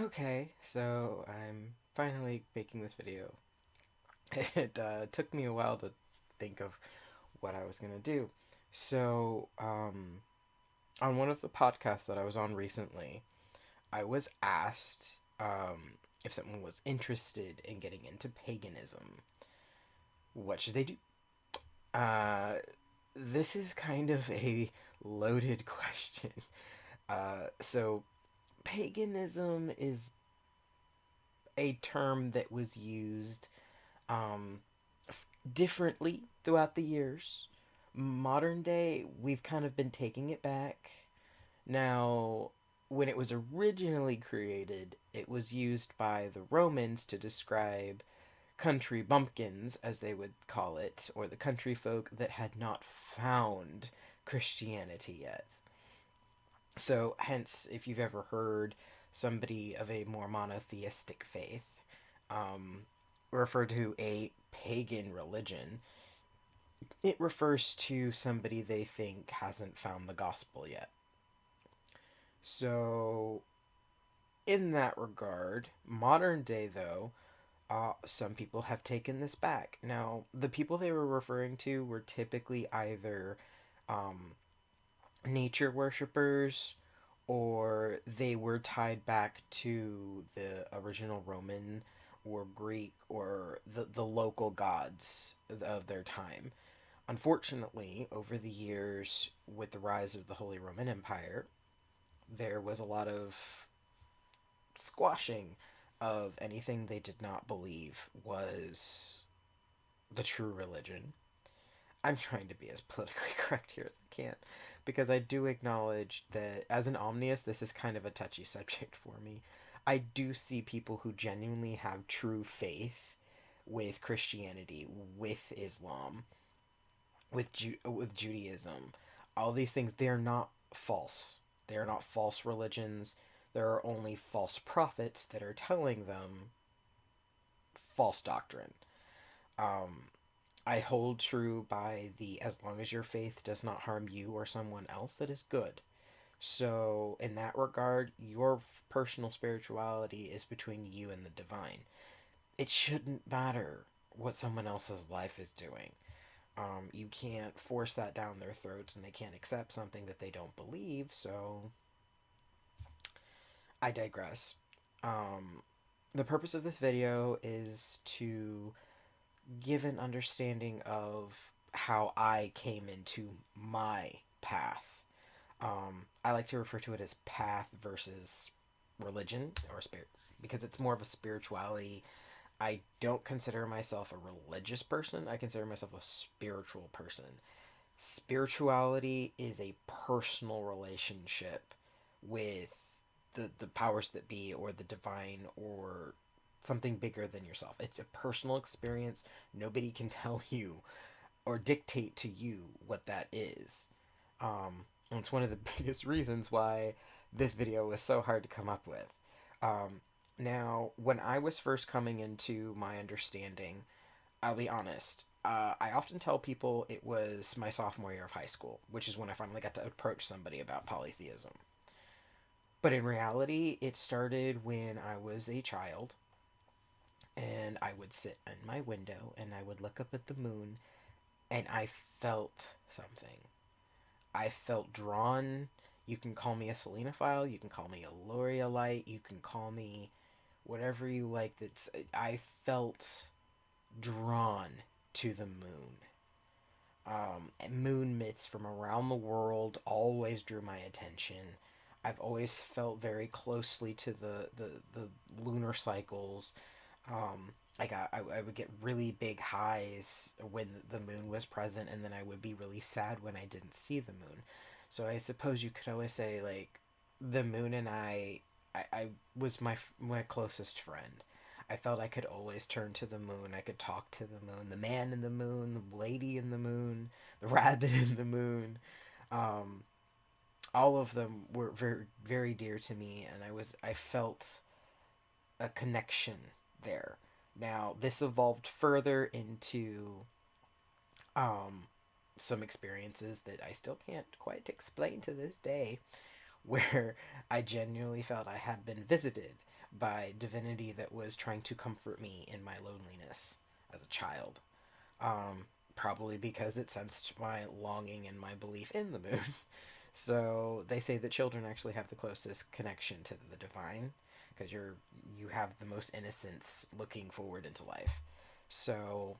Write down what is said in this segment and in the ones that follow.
Okay, so I'm finally making this video. It took me a while to think of what I was gonna do. So, on one of the podcasts that I was on recently, I was asked if someone was interested in getting into paganism. What should they do? Uh, this is kind of a loaded question. So, paganism is a term that was used um, differently throughout the years. Modern day, we've kind of been taking it back. Now, when it was originally created, it was used by the Romans to describe country bumpkins, as they would call it, or the country folk that had not found Christianity yet. So, hence, if you've ever heard somebody of a more monotheistic faith um, refer to a pagan religion, it refers to somebody they think hasn't found the gospel yet. So, in that regard, modern day though, some people have taken this back. Now, the people they were referring to were typically either um, nature worshippers or they were tied back to the original Roman or Greek or the local gods of their time. Unfortunately, over the years, with the rise of the Holy Roman Empire, there was a lot of squashing of anything they did not believe was the true religion. I'm trying to be as politically correct here as I can because I do acknowledge that as an omnist, this is kind of a touchy subject for me. I do see people who genuinely have true faith with Christianity, with Islam, with Judaism. All these things, they are not false. They are not false religions. There are only false prophets that are telling them false doctrine. Um, I hold true by the as long as your faith does not harm you or someone else, that is good. So, in that regard, your personal spirituality is between you and the divine. It shouldn't matter what someone else's life is doing. You can't force that down their throats and they can't accept something that they don't believe, so I digress. Um, the purpose of this video is to give an understanding of how I came into my path. I like to refer to it as path versus religion or spirit because it's more of a spirituality. I don't consider myself a religious person. I consider myself a spiritual person. Spirituality is a personal relationship with the powers that be or the divine or something bigger than yourself. It's a personal experience. Nobody can tell you or dictate to you what that is. And it's one of the biggest reasons why this video was so hard to come up with. Now, when I was first coming into my understanding, I'll be honest. I often tell people it was my sophomore year of high school, which is when I finally got to approach somebody about polytheism. But in reality, it started when I was a child, and I would sit in my window and I would look up at the moon, and I felt something. I felt drawn. You can call me a selenophile, you can call me a L'Orealite, you can call me whatever you like. That's I felt drawn to the moon. Moon myths from around the world always drew my attention. I've always felt very closely to the lunar cycles. I would get really big highs when the moon was present, and then I would be really sad when I didn't see the moon. So I suppose you could always say like the moon and I was my closest friend. I felt I could always turn to the moon. I could talk to the moon, the man in the moon, the lady in the moon, the rabbit in the moon. Um, all of them were very very dear to me, and I felt a connection there. Now this evolved further into um, some experiences that I still can't quite explain to this day, where I genuinely felt I had been visited by divinity that was trying to comfort me in my loneliness as a child. Um, Probably because it sensed my longing and my belief in the moon. So they say that children actually have the closest connection to the divine because you have the most innocence looking forward into life. So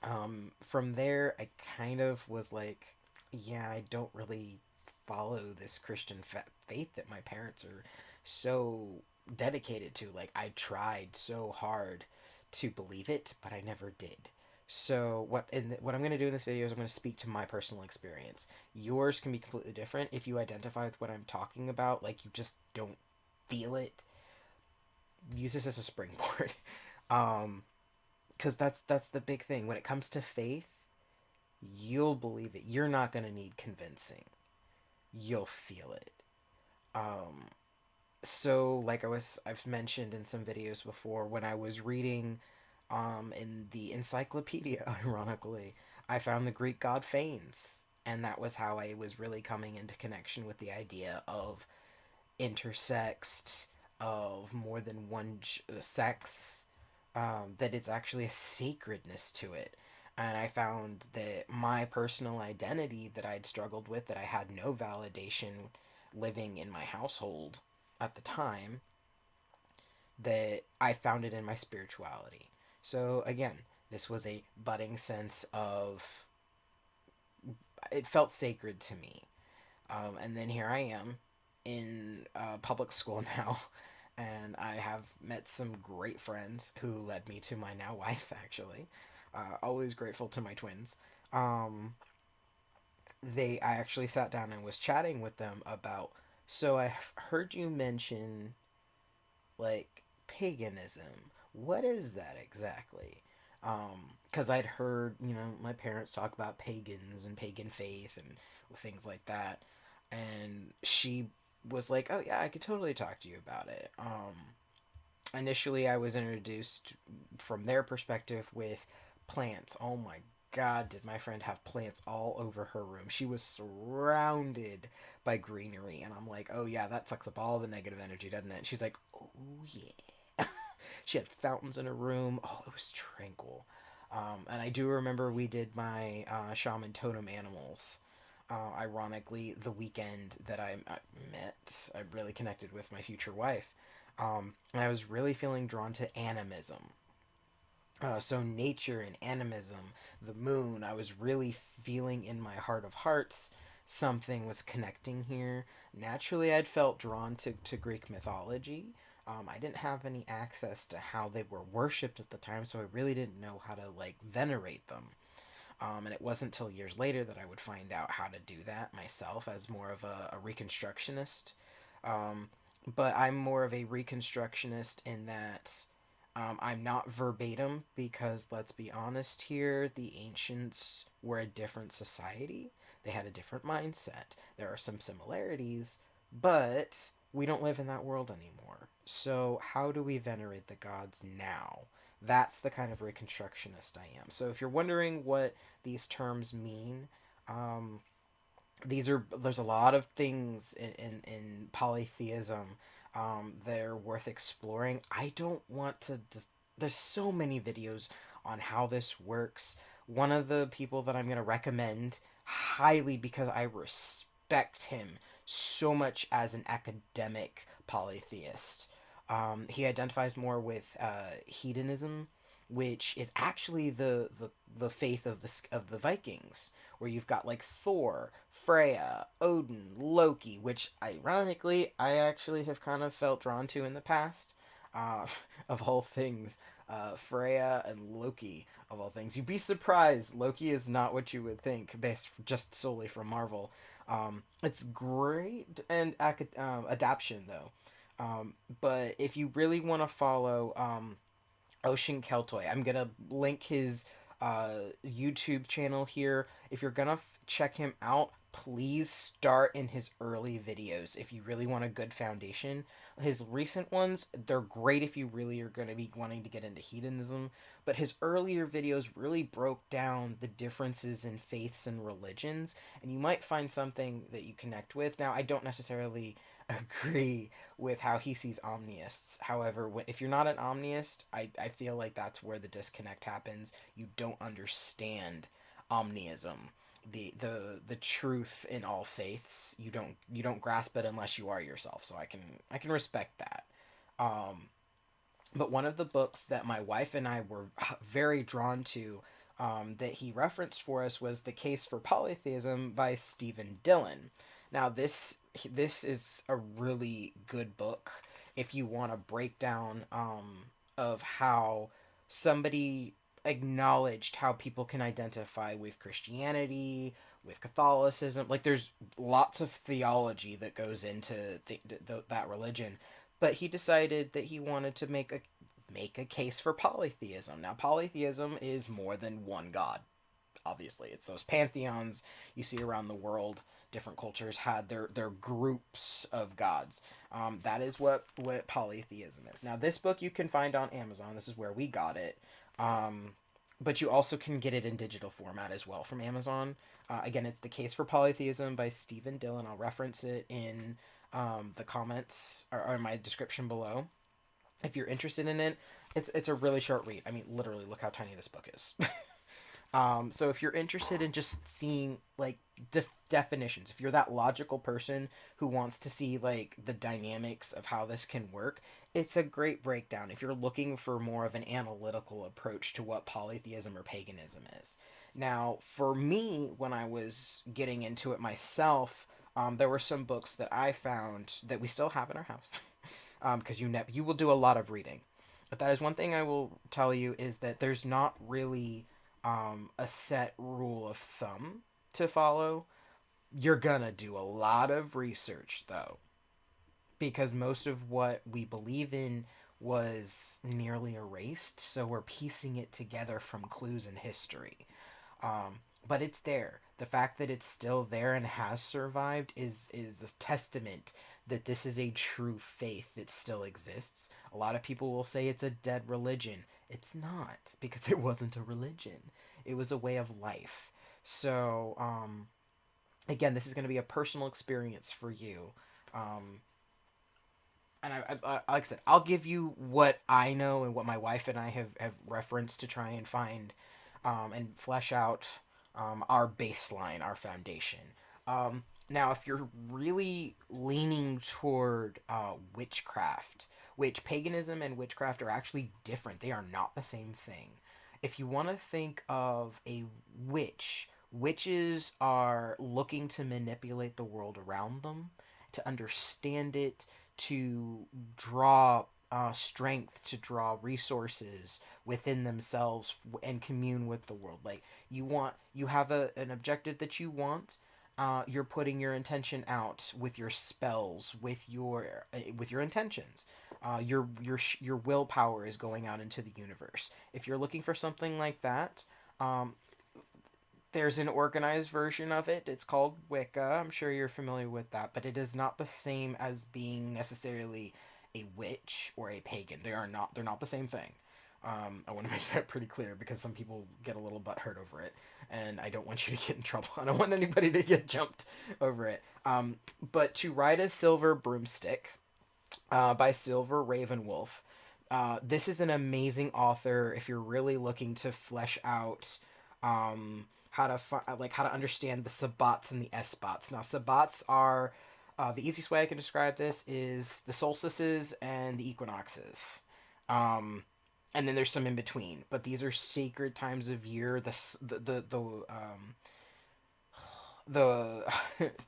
from there, I kind of was like, yeah, I don't really follow this Christian faith that my parents are so dedicated to. Like, I tried so hard to believe it, but I never did. So what I'm going to do in this video is I'm going to speak to my personal experience. Yours can be completely different. If you identify with what I'm talking about, like you just don't feel it, use this as a springboard. um, because that's the big thing when it comes to faith. You'll believe it. You're not going to need convincing. You'll feel it. Um, so like I've mentioned in some videos before, when I was reading in the encyclopedia, ironically, I found the Greek god Phanes, and that was how I was really coming into connection with the idea of intersexed, of more than one sex, that it's actually a sacredness to it. And I found that my personal identity that I'd struggled with, that I had no validation living in my household at the time, that I found it in my spirituality. So again, this was a budding sense of, it felt sacred to me. And then here I am in public school now, and I have met some great friends who led me to my now wife, actually. Always grateful to my twins. Um, I actually sat down and was chatting with them about. So I heard you mention like paganism. What is that exactly? Because I'd heard, my parents talk about pagans and pagan faith and things like that, and she was like, "Oh yeah, I could totally talk to you about it." Initially, I was introduced from their perspective with plants. Oh my God, did my friend have plants all over her room? She was surrounded by greenery, and I'm like, "Oh yeah, that sucks up all the negative energy, doesn't it?" And she's like, "Oh yeah." She had fountains in her room. Oh, it was tranquil. And I do remember we did my shaman totem animals. Ironically, the weekend that I met, I really connected with my future wife. And I was really feeling drawn to animism. So nature and animism, the moon, I was really feeling in my heart of hearts something was connecting here. Naturally, I'd felt drawn to Greek mythology. I didn't have any access to how they were worshipped at the time, so I really didn't know how to like venerate them. And it wasn't until years later that I would find out how to do that myself as more of a reconstructionist. Um, but I'm more of a reconstructionist in that I'm not verbatim because let's be honest here, the ancients were a different society. They had a different mindset. There are some similarities, but we don't live in that world anymore. So, how do we venerate the gods now? That's the kind of reconstructionist I am. So, if you're wondering what these terms mean, um, there's a lot of things in polytheism that are worth exploring. I don't want to just, there's so many videos on how this works. One of the people that I'm going to recommend highly, because I respect him so much as an academic polytheist, he identifies more with hedonism, which is actually the faith of the Vikings, where you've got like Thor, Freya, Odin, Loki, which ironically I actually have kind of felt drawn to in the past. Uh, of all things, Freya and Loki, of all things. You'd be surprised. Loki is not what you would think, based just solely from Marvel. It's great and adaptation though. But if you really want to follow Ocean Keltoy. I'm gonna link his YouTube channel here. If you're gonna check him out, please start in his early videos if you really want a good foundation. His recent ones, they're great if you really are gonna be wanting to get into hedonism, but his earlier videos really broke down the differences in faiths and religions, and you might find something that you connect with. Now, I don't necessarily agree with how he sees omnists. However, if you're not an omnist, I feel like that's where the disconnect happens. You don't understand omnism, the truth in all faiths. You don't grasp it unless you are yourself. So I can respect that. Um, but one of the books that my wife and I were very drawn to, that he referenced for us, was The Case for Polytheism by Stephen Dillon. Now, this is a really good book if you want a breakdown of how somebody acknowledged how people can identify with Christianity, with Catholicism. Like, there's lots of theology that goes into that religion, but he decided that he wanted to make a case for polytheism. Now, polytheism is more than one god. Obviously, it's those pantheons you see around the world. Different cultures had their groups of gods. That is what polytheism is. Now, this book you can find on Amazon. This is where we got it. Um, but you also can get it in digital format as well from Amazon. Again, it's The Case for Polytheism by Stephen Dillon. I'll reference it in the comments, or in my description below. If you're interested in it, it's a really short read. I mean, literally, look how tiny this book is. So if you're interested in just seeing like definitions, if you're that logical person who wants to see like the dynamics of how this can work, it's a great breakdown. If you're looking for more of an analytical approach to what polytheism or paganism is. Now, for me, when I was getting into it myself, there were some books that I found that we still have in our house, because you will do a lot of reading. But that is one thing I will tell you, is that there's not really a set rule of thumb to follow. You're gonna do a lot of research though, because most of what we believe in was nearly erased, so we're piecing it together from clues in history. But it's there. The fact that it's still there and has survived is a testament that this is a true faith that still exists. A lot of people will say it's a dead religion. It's not, because it wasn't a religion. It was a way of life. So, again, this is going to be a personal experience for you. Um, and like I said, I'll give you what I know and what my wife and I have referenced to try and find, and flesh out our baseline, our foundation. Now, if you're really leaning toward witchcraft, which paganism and witchcraft are actually different, they are not the same thing. If you want to think of a witch, witches are looking to manipulate the world around them, to understand it, to draw strength, to draw resources within themselves and commune with the world. Like, you have an objective that you want. You're putting your intention out with your spells, with your intentions. Your willpower is going out into the universe. If you're looking for something like that, um, there's an organized version of it. It's called Wicca. I'm sure you're familiar with that, but it is not the same as being necessarily a witch or a pagan. They are not. They're not the same thing. I want to make that pretty clear, because some people get a little butthurt over it, and I don't want you to get in trouble. I don't want anybody to get jumped over it. But To Ride a Silver Broomstick, by Silver Ravenwolf. This is an amazing author if you're really looking to flesh out how to understand the sabbats and the esbats. Now, sabbats are, the easiest way I can describe this is the solstices and the equinoxes. Um, and then there's some in between, but these are sacred times of year. The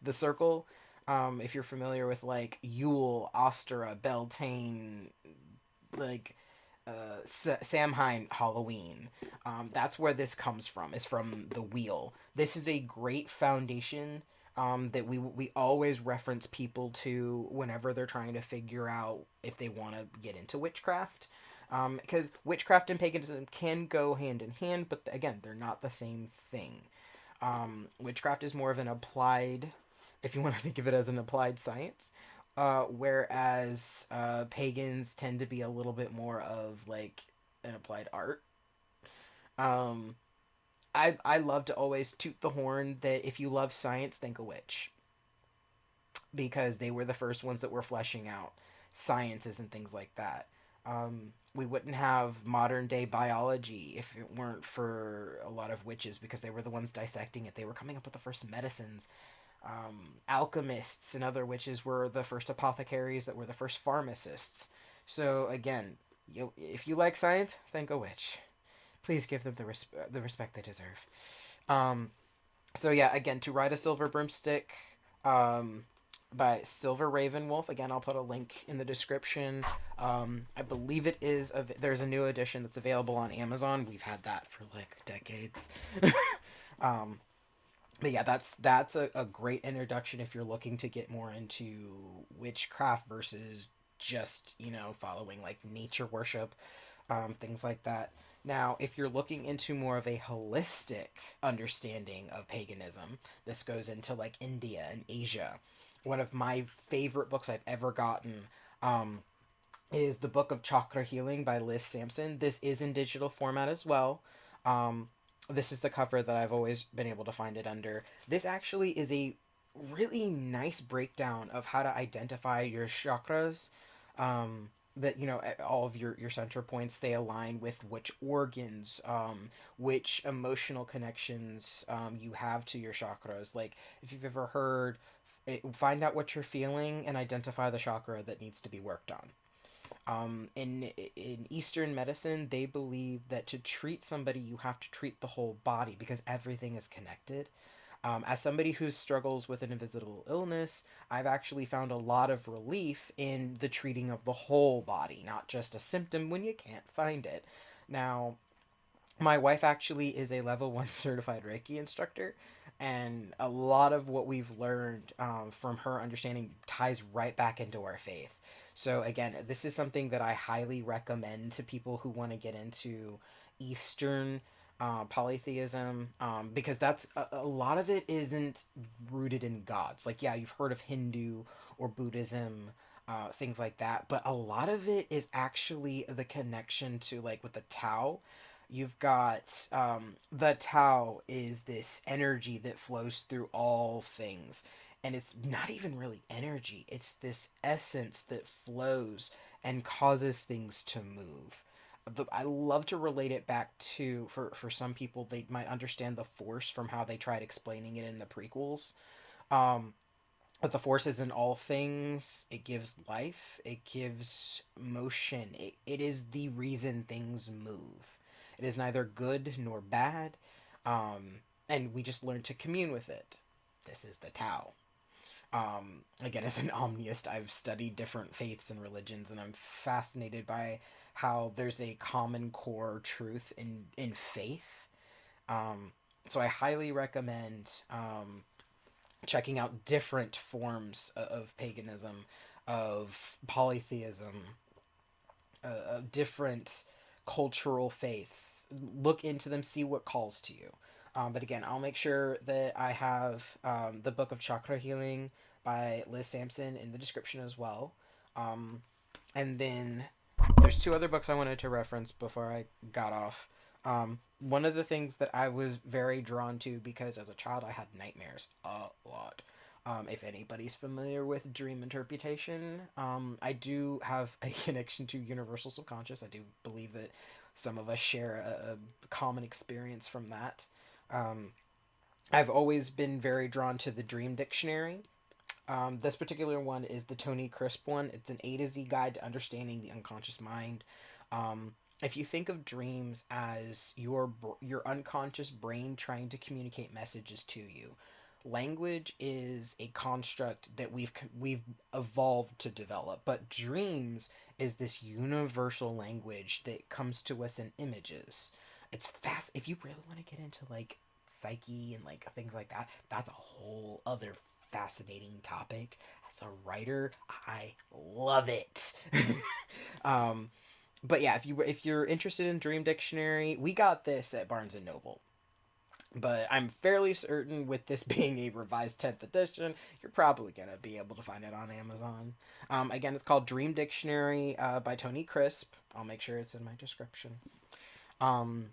the circle. If you're familiar with like Yule, Ostara, Beltane, like Samhain, Halloween. That's where this comes from. It's from the wheel. This is a great foundation that we always reference people to whenever they're trying to figure out if they want to get into witchcraft. Because witchcraft and paganism can go hand in hand, but again, they're not the same thing. Witchcraft is more of an applied, if you want to think of it as an applied science, whereas pagans tend to be a little bit more of like an applied art. Um, I love to always toot the horn that if you love science, think a witch. because they were the first ones that were fleshing out sciences and things like that. We wouldn't have modern day biology if it weren't for a lot of witches, because they were the ones dissecting it. They were coming up with the first medicines. Alchemists and other witches were the first apothecaries that were the first pharmacists. So again, if you like science, then go witch. Please give them the respect they deserve. Um, so yeah, again, To Ride a Silver Broomstick, um, by Silver Ravenwolf. Again, I'll put a link in the description. I believe it is. There's a new edition that's available on Amazon. We've had that for like decades. um, but yeah, that's a great introduction if you're looking to get more into witchcraft versus just following like nature worship, things like that. Now, if you're looking into more of a holistic understanding of paganism, this goes into like India and Asia. One of my favorite books I've ever gotten um, is the Book of Chakra Healing by Liz Sampson. This is in digital format as well. Um, this is the cover that I've always been able to find it under. This actually is a really nice breakdown of how to identify your chakras. That all of your center points, they align with which organs, which emotional connections you have to your chakras. Like if you've ever heard, find out what you're feeling and identify the chakra that needs to be worked on. In Eastern medicine, they believe that to treat somebody, you have to treat the whole body because everything is connected. As somebody who struggles with an invisible illness, I've actually found a lot of relief in the treating of the whole body, not just a symptom when you can't find it. Now, my wife actually is a level 1 certified Reiki instructor, and a lot of what we've learned from her understanding ties right back into our faith. So again, this is something that I highly recommend to people who want to get into Eastern polytheism, because that's a lot of it isn't rooted in gods. Like, yeah, you've heard of Hindu or Buddhism, things like that, but a lot of it is actually the connection to, like, with the Tao. You've got the Tao is this energy that flows through all things. And it's not even really energy, it's this essence that flows and causes things to move. I love to relate it back to, for some people, they might understand the Force from how they tried explaining it in the prequels. Um, but the Force is in all things. It gives life, it gives motion, it is the reason things move. It is neither good nor bad, and we just learn to commune with it. This is the Tao. Again, as an omnist, I've studied different faiths and religions, and I'm fascinated by how there's a common core truth in faith. Um, so I highly recommend checking out different forms of paganism, of polytheism, of different cultural faiths. Look into them, see what calls to you. But again, I'll make sure that I have the Book of Chakra Healing by Liz Sampson in the description as well. And then there's two other books I wanted to reference before I got off. One of the things that I was very drawn to, because as a child I had nightmares a lot. If anybody's familiar with dream interpretation, I do have a connection to universal subconscious. I do believe that some of us share a common experience from that. Um, I've always been very drawn to the Dream Dictionary. This particular one is the Tony Crisp one. It's an A to Z guide to understanding the unconscious mind. If you think of dreams as your unconscious brain trying to communicate messages to you, language is a construct that we've evolved to develop, but dreams is this universal language that comes to us in images. It's fast. If you really want to get into like psyche and like things like that, that's a whole other fascinating topic. As a writer, I love it. um, but yeah, if you're interested in Dream Dictionary, we got this at Barnes and Noble. But I'm fairly certain with this being a revised 10th edition, you're probably going to be able to find it on Amazon. Again, it's called Dream Dictionary by Tony Crisp. I'll make sure it's in my description. Um,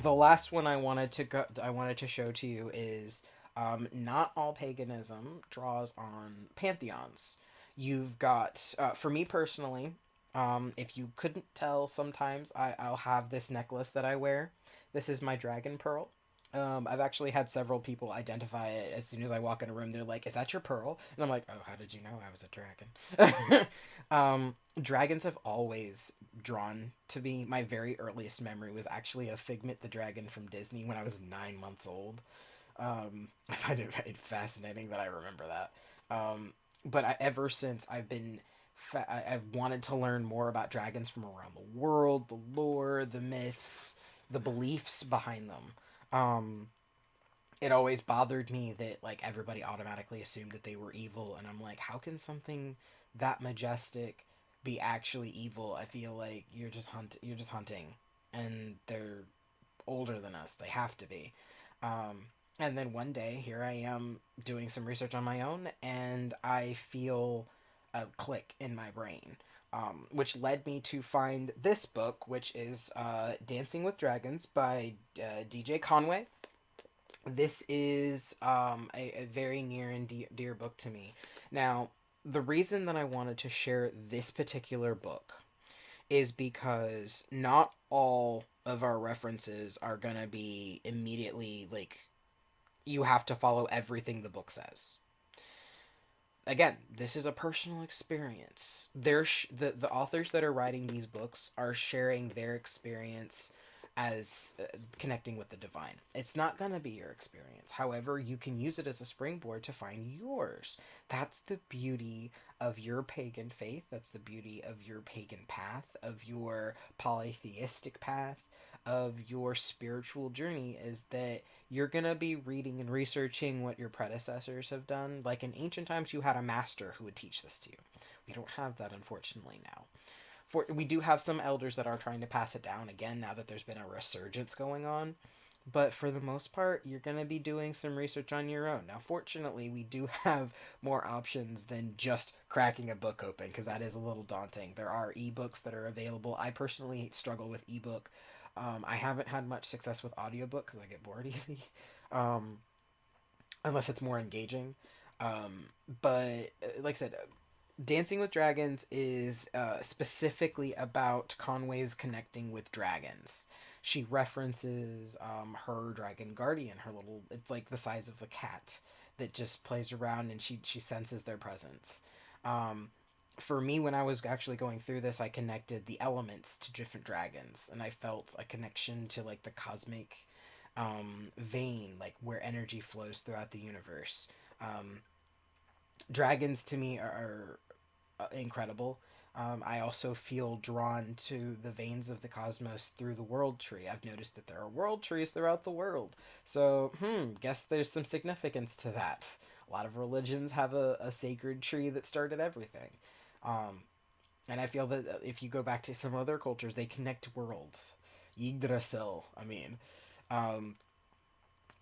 the last one I wanted to show to you is Not all paganism draws on pantheons. You've got, for me personally, if you couldn't tell, sometimes I'll have this necklace that I wear. This is my dragon pearl. I've actually had several people identify it as soon as I walk in a room. They're like, "Is that your pearl?" And I'm like, "Oh, how did you know I was a dragon?" Dragons have always drawn to me. My very earliest memory was actually a Figment the dragon from Disney when I was 9 months old. I find it fascinating that I remember that. But ever since I've wanted to learn more about dragons from around the world, the lore, the myths, the beliefs behind them. It always bothered me that like everybody automatically assumed that they were evil, and I'm like, how can something that majestic be actually evil? I feel like you're just hunting, and they're older than us. They have to be. And then one day, here I am doing some research on my own, and I feel a click in my brain, which led me to find this book, which is Dancing with Dragons by DJ Conway. This is a very near and dear book to me. Now, the reason that I wanted to share this particular book is because not all of our references are going to be immediately like you have to follow everything the book says. Again, this is a personal experience. The authors that are writing these books are sharing their experience as connecting with the divine. It's not going to be your experience. However, you can use it as a springboard to find yours. That's the beauty of your pagan faith. That's the beauty of your pagan path, of your polytheistic path, of your spiritual journey, is that you're going to be reading and researching what your predecessors have done. Like in ancient times, you had a master who would teach this to you. We don't have that, unfortunately, now. We do have some elders that are trying to pass it down again now that there's been a resurgence going on. But for the most part, you're going to be doing some research on your own. Now, fortunately, we do have more options than just cracking a book open, because that is a little daunting. There are ebooks that are available. I personally struggle with ebook. I haven't had much success with audiobook because I get bored easy, um, unless it's more engaging. Um, but like I said, Dancing with Dragons is specifically about Conway's connecting with dragons. She references her dragon guardian, her little, it's like the size of a cat that just plays around, and she senses their presence. Um, for me, when I was actually going through this, I connected the elements to different dragons, and I felt a connection to like the cosmic vein, like where energy flows throughout the universe. Um, Dragons to me are incredible. I also feel drawn to the veins of the cosmos through the world tree. I've noticed that there are world trees throughout the world. So, guess there's some significance to that. A lot of religions have a sacred tree that started everything. Um, and I feel that if you go back to some other cultures, they connect worlds. Yggdrasil, I mean. Um,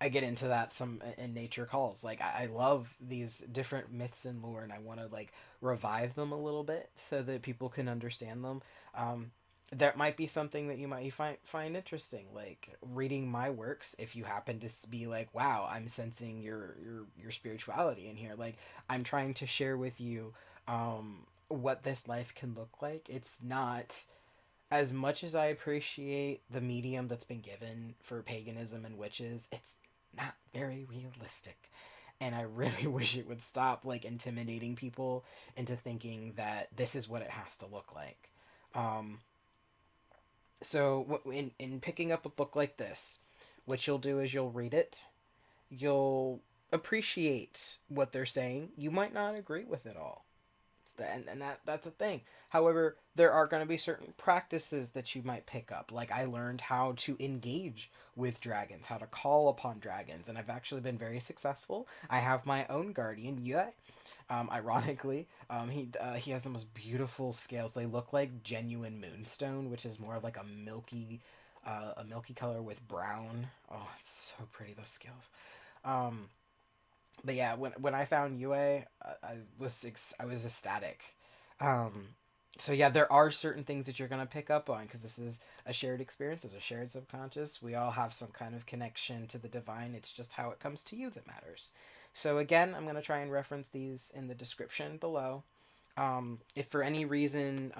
I get into that some in nature calls. Like I love these different myths and lore, and I want to like revive them a little bit so that people can understand them. Um, that might be something that you might find interesting, like reading my works. If you happen to be like, "Wow, I'm sensing your spirituality in here," like I'm trying to share with you what this life can look like. It's not as much as I appreciate the medium that's been given for paganism and witches, it's not very realistic. And I really wish it would stop like intimidating people into thinking that this is what it has to look like. Um, so in picking up a book like this, what you'll do is you'll read it, you'll appreciate what they're saying. You might not agree with it all, and that's a thing. However, there are going to be certain practices that you might pick up. Like I learned how to engage with dragons, how to call upon dragons, and I've actually been very successful. I have my own guardian, yeah. Ironically, he has the most beautiful scales. They look like genuine moonstone, which is more of like a milky color with brown. Oh, it's so pretty, those scales. Um, but yeah, when I found Yue, I was ecstatic. Um, So yeah, there are certain things that you're going to pick up on because this is a shared experience, it's a shared subconscious. We all have some kind of connection to the divine. It's just how it comes to you that matters. So again, I'm going to try and reference these in the description below. If for any reason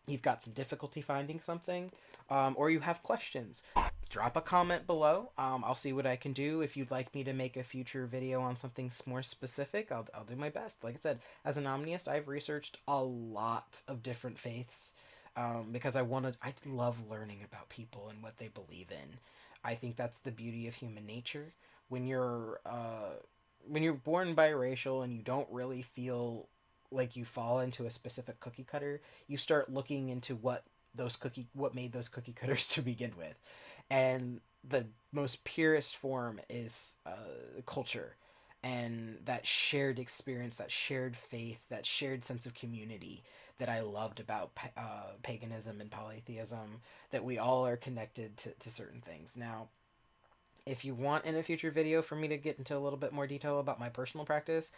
you've got some difficulty finding something, or you have questions, drop a comment below. I'll see what I can do. If you'd like me to make a future video on something more specific, I'll do my best. Like I said, as an omnist, I've researched a lot of different faiths, because I love learning about people and what they believe in. I think that's the beauty of human nature. When you're born biracial and you don't really feel like you fall into a specific cookie cutter, you start looking into what made those cookie cutters to begin with. And the most purest form is culture, and that shared experience, that shared faith, that shared sense of community that I loved about paganism and polytheism, that we all are connected to certain things. Now, if you want in a future video for me to get into a little bit more detail about my personal practice,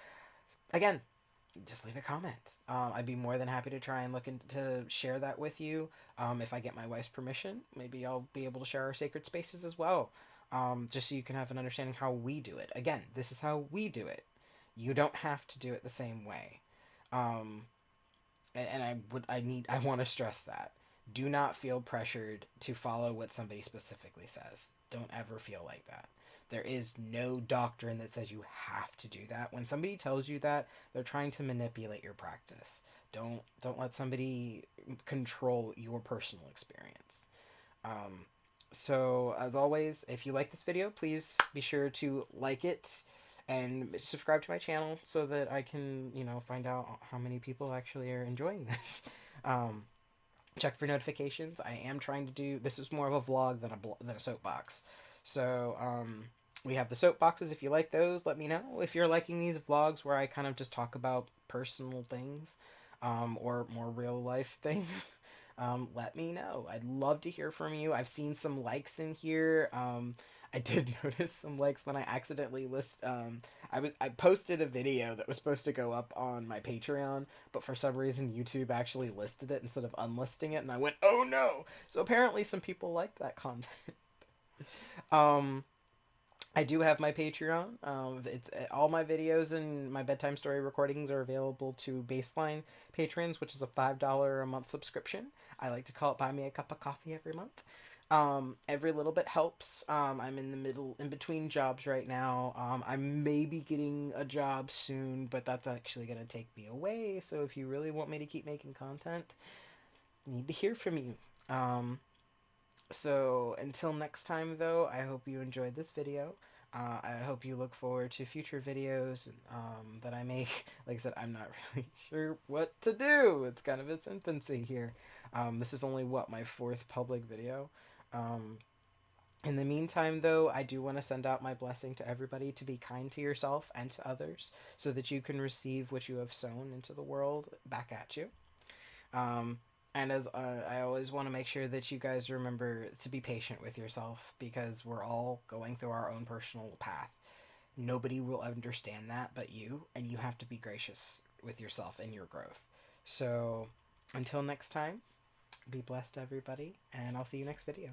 again, just leave a comment. I'd be more than happy to try and look into share that with you. If I get my wife's permission, maybe I'll be able to share our sacred spaces as well. Just so you can have an understanding how we do it. Again, this is how we do it. You don't have to do it the same way. Um, and I want to stress that. Do not feel pressured to follow what somebody specifically says. Don't ever feel like that. There is no doctrine that says you have to do that. When somebody tells you that, they're trying to manipulate your practice. Don't let somebody control your personal experience. Um, so as always, if you like this video, please be sure to like it and subscribe to my channel so that I can, find out how many people actually are enjoying this. Um, check for notifications. I am trying to do this is more of a vlog than a soapbox. So we have the soapboxes. If you like those, let me know. If you're liking these vlogs where I kind of just talk about personal things, or more real life things, let me know. I'd love to hear from you. I've seen some likes in here. I did notice some likes when I accidentally I posted a video that was supposed to go up on my Patreon, but for some reason YouTube actually listed it instead of unlisting it, and I went, oh no! So apparently some people like that content. um, I do have my Patreon. It's all my videos and my bedtime story recordings are available to baseline patrons, which is a $5 a month subscription. I like to call it buy me a cup of coffee every month. Every little bit helps. I'm in between jobs right now. I may be getting a job soon, but that's actually gonna take me away. So if you really want me to keep making content, I need to hear from you. So until next time, though, I hope you enjoyed this video. I hope you look forward to future videos that I make. Like I said, I'm not really sure what to do. It's kind of its infancy here. This is only, my fourth public video. Um, in the meantime, though, I do want to send out my blessing to everybody to be kind to yourself and to others so that you can receive what you have sown into the world back at you. Um, and as I always want to make sure that you guys remember to be patient with yourself because we're all going through our own personal path. Nobody will understand that but you, and you have to be gracious with yourself and your growth. So until next time, be blessed, everybody, and I'll see you next video.